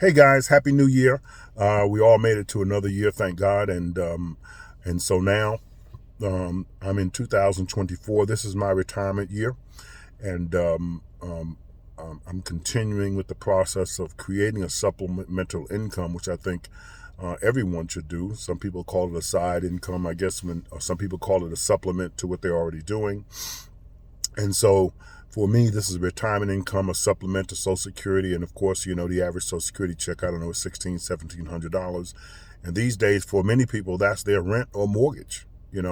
Hey guys, happy New Year! We all made it to another year, thank God, and so now I'm in 2024. This is my retirement year, and I'm continuing with the process of creating a supplemental income, which I think everyone should do. Some people call it a side income, I guess. Some people call it a supplement to what they're already doing. And so for me, this is retirement income, a supplement to Social Security. And of course, the average Social Security check, I don't know, is $1,700. And these days, for many people, that's their rent or mortgage.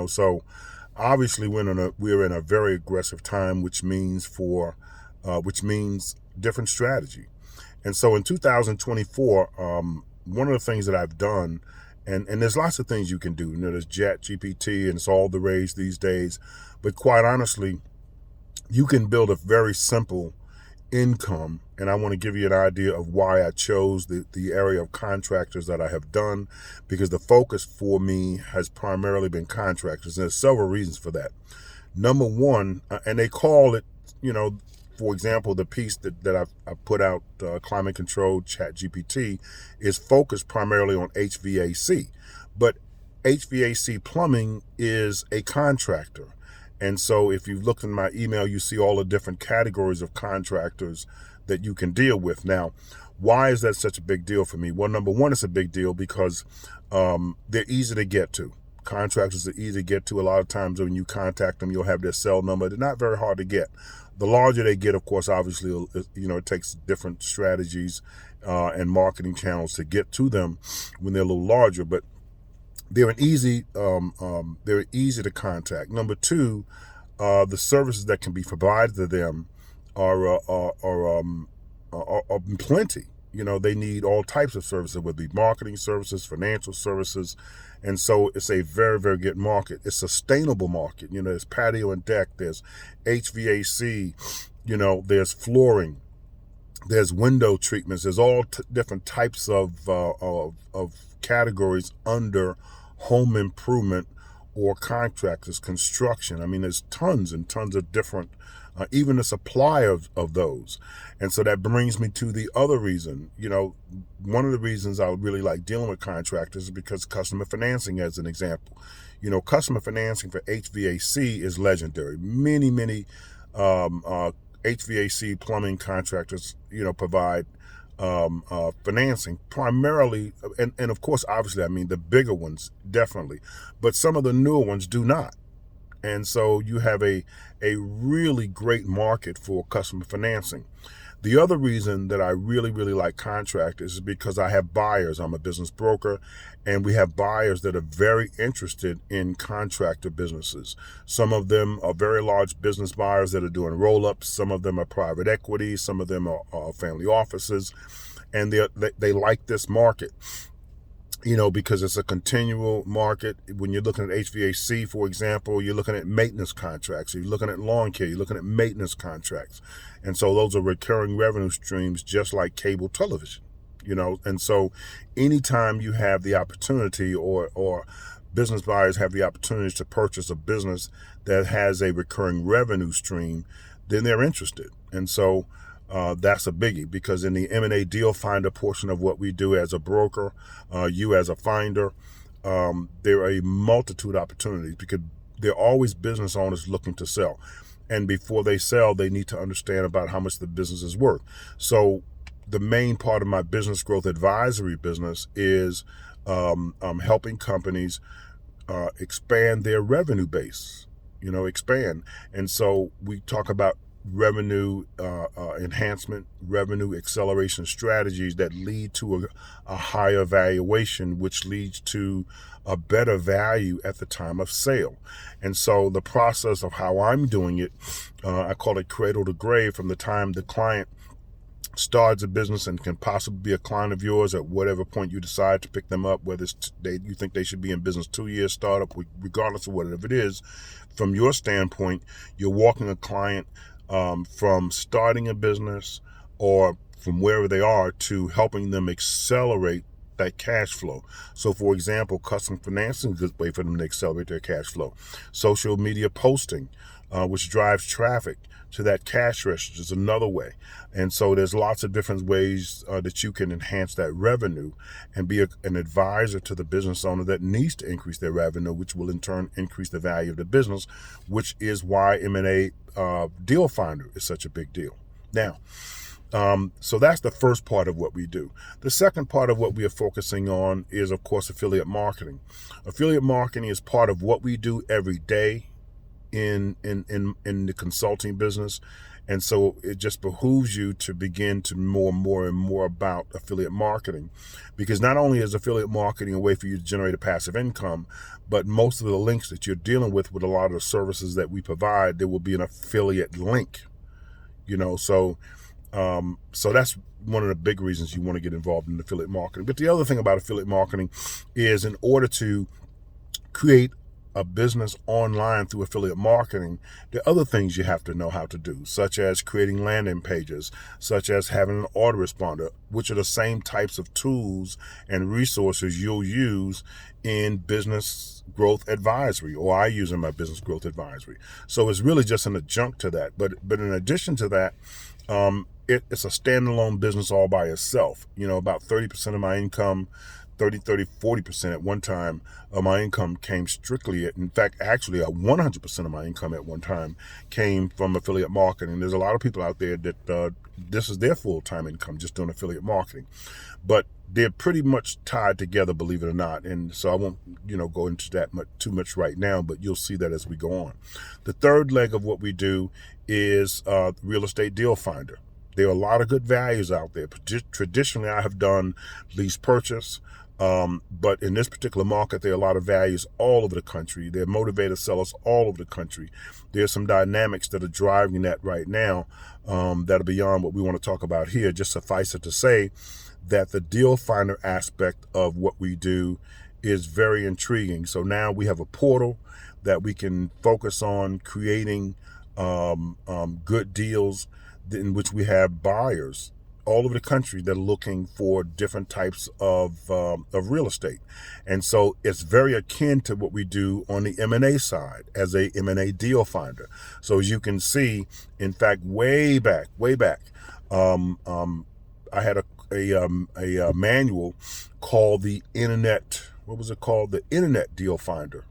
So obviously we're in a very aggressive time, which means different strategy. And so in 2024, one of the things that I've done, and there's lots of things you can do. There's Chat GPT, and it's all the rage these days. But quite honestly, you can build a very simple income. And I want to give you an idea of why I chose the area of contractors that I have done, because the focus for me has primarily been contractors. And there's several reasons for that. Number one, and they call it, for example, the piece that I put out, Climate Control Chat GPT, is focused primarily on HVAC. But HVAC plumbing is a contractor. And so if you've looked in my email, you see all the different categories of contractors that you can deal with. Now, why is that such a big deal for me? Well, number one, it's a big deal because they're easy to get to. Contractors are easy to get to. A lot of times when you contact them, you'll have their cell number. They're not very hard to get. The larger they get, of course, obviously, it takes different strategies and marketing channels to get to them when they're a little larger. But they're easy to contact. Number two, the services that can be provided to them are plenty. They need all types of services, whether it be marketing services, financial services, and so it's a very, very good market. It's a sustainable market. There's patio and deck, there's HVAC, there's flooring, there's window treatments, there's all different types of categories under home improvement or contractors, construction. I mean, there's tons and tons of different, even the supply of those. And so that brings me to the other reason. One of the reasons I really like dealing with contractors is because customer financing, as an example. Customer financing for HVAC is legendary. Many HVAC plumbing contractors, provide financing primarily, and of course, obviously, I mean, the bigger ones, definitely, but some of the newer ones do not. And so you have a really great market for customer financing. The other reason that I really, really like contractors is because I have buyers. I'm a business broker, and we have buyers that are very interested in contractor businesses. Some of them are very large business buyers that are doing roll-ups. Some of them are private equity. Some of them are family offices, and they like this market. Because it's a continual market. When you're looking at HVAC, for example, you're looking at maintenance contracts. You're looking at lawn care. You're looking at maintenance contracts. And so those are recurring revenue streams, just like cable television, And so anytime you have the opportunity or business buyers have the opportunity to purchase a business that has a recurring revenue stream, then they're interested. And so that's a biggie, because in the M&A deal finder portion of what we do as a broker, you as a finder, there are a multitude of opportunities, because there are always business owners looking to sell. And before they sell, they need to understand about how much the business is worth. So the main part of my business growth advisory business is helping companies expand their revenue base, expand. And so we talk about revenue enhancement, revenue acceleration strategies that lead to a higher valuation, which leads to a better value at the time of sale. And so the process of how I'm doing it, I call it cradle to grave, from the time the client starts a business and can possibly be a client of yours at whatever point you decide to pick them up, whether you think they should be in business 2 years startup, regardless of whatever it is. From your standpoint, you're walking a client from starting a business or from wherever they are to helping them accelerate that cash flow. So for example, custom financing is a good way for them to accelerate their cash flow. Social media posting, which drives traffic to that cash register is another way. And so there's lots of different ways that you can enhance that revenue and be an advisor to the business owner that needs to increase their revenue, which will in turn increase the value of the business, which is why M&A Deal Finder is such a big deal. Now, so that's the first part of what we do. The second part of what we are focusing on is, of course, affiliate marketing. Affiliate marketing is part of what we do every day in the consulting business. And so it just behooves you to begin to more and more about affiliate marketing, because not only is affiliate marketing a way for you to generate a passive income, but most of the links that you're dealing with a lot of the services that we provide, there will be an affiliate link, so that's one of the big reasons you want to get involved in affiliate marketing. But the other thing about affiliate marketing is, in order to create a business online through affiliate marketing, there are other things you have to know how to do, such as creating landing pages, such as having an autoresponder, which are the same types of tools and resources you'll use in business growth advisory, or I use in my business growth advisory. So it's really just an adjunct to that. But in addition to that, it's a standalone business all by itself. About 30% of my income, 40% at one time of my income came strictly, in fact, actually 100% of my income at one time came from affiliate marketing. There's a lot of people out there that this is their full-time income, just doing affiliate marketing. But they're pretty much tied together, believe it or not. And so I won't, go into that too much right now, but you'll see that as we go on. The third leg of what we do is Real Estate Deal Finder. There are a lot of good values out there. Traditionally, I have done lease purchase. But in this particular market, there are a lot of values all over the country. There are motivated sellers all over the country. There's some dynamics that are driving that right now that are beyond what we want to talk about here. Just suffice it to say that the deal finder aspect of what we do is very intriguing. So now we have a portal that we can focus on creating good deals in which we have buyers all over the country that are looking for different types of real estate. And so it's very akin to what we do on the M&A side as a M&A deal finder. So as you can see, in fact, way back, I had a manual called the Internet, The Internet Deal Finder,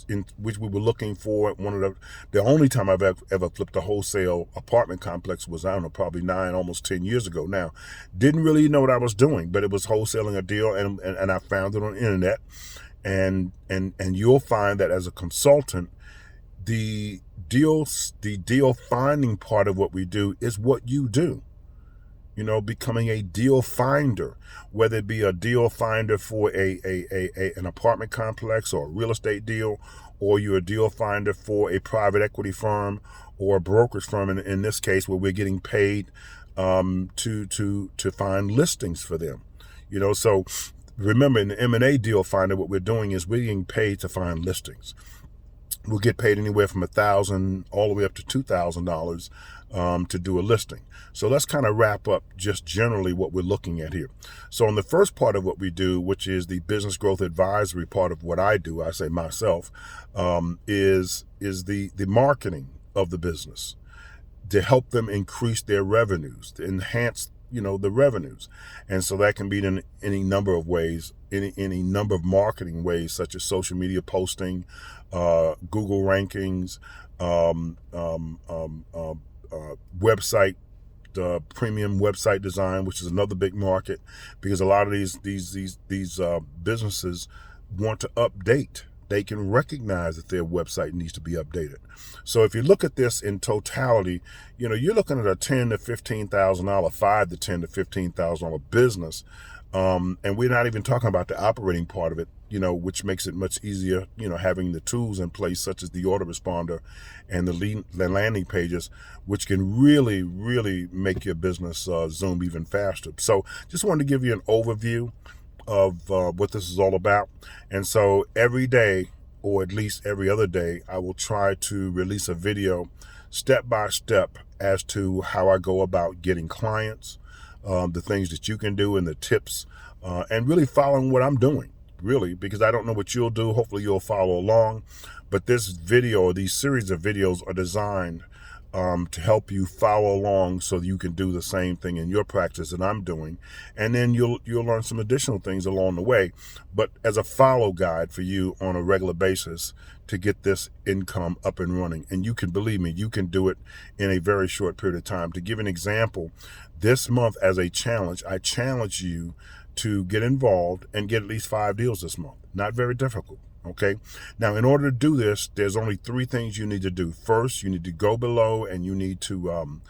in which we were looking for the only time I've ever flipped a wholesale apartment complex was, I don't know, probably 9, almost 10 years ago now. Didn't really know what I was doing, but it was wholesaling a deal, and I found it on the internet. And you'll find that as a consultant, the deal finding part of what we do is what you do. Becoming a deal finder, whether it be a deal finder for an apartment complex or a real estate deal, or you're a deal finder for a private equity firm or a brokerage firm, in this case, where we're getting paid to find listings for them. So remember, in the M&A deal finder, what we're doing is we're getting paid to find listings. We'll get paid anywhere from $1,000 all the way up to $2,000 to do a listing. So let's kind of wrap up just generally what we're looking at here. So on the first part of what we do, which is the business growth advisory part of what I do, I say myself, is the marketing of the business to help them increase their revenues, to enhance the revenues. And so that can be in any number of ways, any number of marketing ways, such as social media posting, Google rankings, website, premium website design, which is another big market, because a lot of these businesses want to update. They can recognize that their website needs to be updated. So if you look at this in totality, you're looking at a $10,000 to $15,000, $5,000 to $10,000 to $15,000 business. And we're not even talking about the operating part of it, which makes it much easier, having the tools in place, such as the autoresponder and the landing pages, which can really, really make your business zoom even faster. So just wanted to give you an overview of what this is all about. And so every day, or at least every other day, I will try to release a video step by step as to how I go about getting clients, the things that you can do and the tips, and really following what I'm doing. really, because I don't know what you'll do. Hopefully you'll follow along. But this video, or these series of videos, are designed to help you follow along so that you can do the same thing in your practice that I'm doing. And then you'll learn some additional things along the way, but as a follow guide for you on a regular basis to get this income up and running. And you can, believe me, you can do it in a very short period of time. To give an example, this month as a challenge, I challenge you to get involved and get at least 5 deals this month. Not very difficult. Okay. Now, in order to do this, there's only 3 things you need to do. First, you need to go below and you need to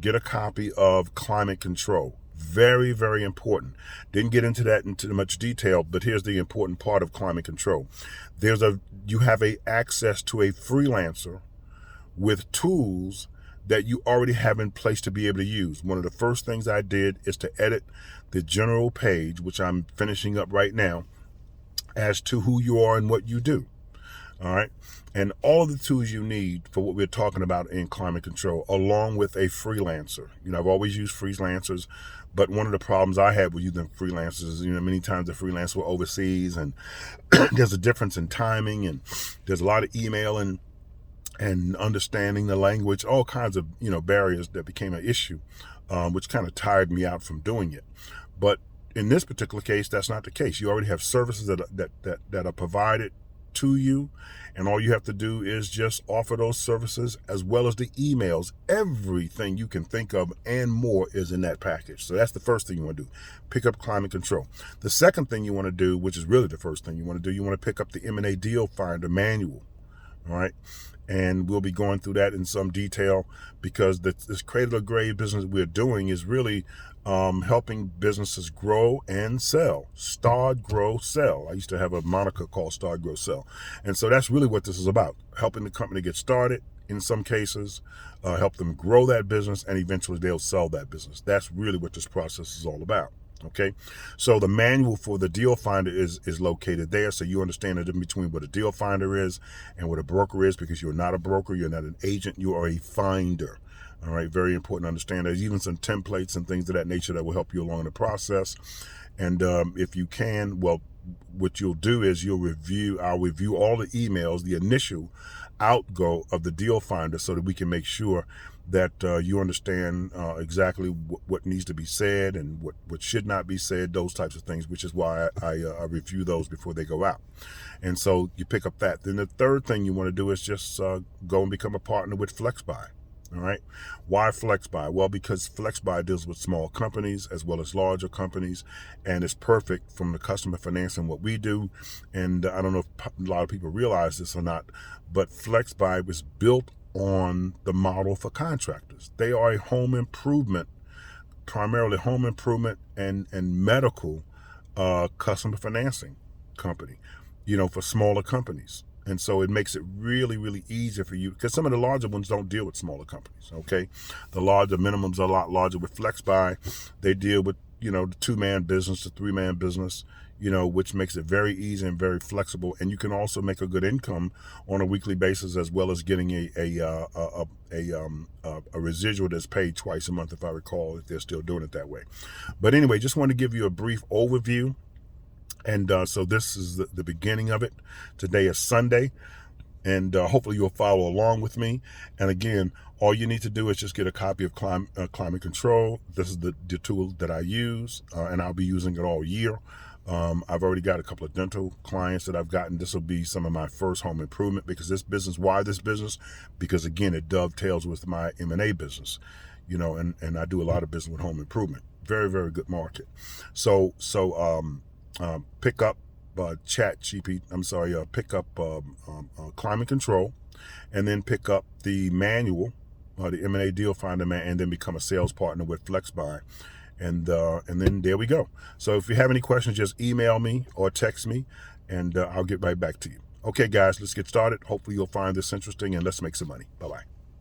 get a copy of Climate Control. Very, very important. Didn't get into that into much detail, but here's the important part of Climate Control. You have access to a freelancer with tools that you already have in place to be able to use. One of the first things I did is to edit the general page, which I'm finishing up right now, as to who you are and what you do. All right. And all of the tools you need for what we're talking about in Climate Control, along with a freelancer. I've always used freelancers, but one of the problems I had with using freelancers is, many times the freelancer were overseas, and there's a difference in timing, and there's a lot of email and understanding the language, all kinds of, barriers that became an issue, which kind of tired me out from doing it. But in this particular case, that's not the case. You already have services that are provided to you, and all you have to do is just offer those services, as well as the emails. Everything you can think of and more is in that package. So that's the first thing you want to do. Pick up Climate Control. The second thing you want to do, which is really the first thing you want to do, you want to pick up the M&A Deal Finder manual. All right. And we'll be going through that in some detail, because this cradle to grave business we're doing is really helping businesses grow and sell. Start, grow, sell. I used to have a moniker called Start, Grow, Sell. And so that's really what this is about. Helping the company get started in some cases, help them grow that business, and eventually they'll sell that business. That's really what this process is all about. Okay, so the manual for the Deal Finder is located there, so you understand the difference between what a Deal Finder is and what a broker is, because you're not a broker, you're not an agent, you are a finder. All right, very important to understand. There's even some templates and things of that nature that will help you along the process. And if you can, well, what you'll do is I'll review all the emails, the initial outgo of the Deal Finder, so that we can make sure that you understand exactly what needs to be said and what should not be said, those types of things, which is why I review those before they go out. And so you pick up that. Then the third thing you want to do is just go and become a partner with FlexBuy. All right. Why FlexBuy? Well, because FlexBuy deals with small companies as well as larger companies, and it's perfect from the customer financing what we do. And I don't know if a lot of people realize this or not, but FlexBuy was built on the model for contractors. They are a home improvement, primarily home improvement and medical customer financing company, for smaller companies. And so it makes it really, really easy for you, because some of the larger ones don't deal with smaller companies. Okay. The minimums are a lot larger. With FlexBuy, they deal with, the 2-man business, the 3-man business, which makes it very easy and very flexible. And you can also make a good income on a weekly basis, as well as getting a residual that's paid twice a month, if I recall, if they're still doing it that way. But anyway, just want to give you a brief overview. And so this is the beginning of it. Today is Sunday, and hopefully you'll follow along with me. And again, all you need to do is just get a copy of Climate Control. This is the tool that I use, and I'll be using it all year. I've already got a couple of dental clients that I've gotten. This will be some of my first home improvement, because this business, why this business? Because again, it dovetails with my M&A business, and I do a lot of business with home improvement. Very, very good market. So pick up pick up Climate Control, and then pick up the manual, the M&A Deal Finder, and then become a sales partner with FlexBuy. And then there we go. So if you have any questions, just email me or text me, and I'll get right back to you. Okay, guys, let's get started. Hopefully you'll find this interesting, and let's make some money. Bye-bye.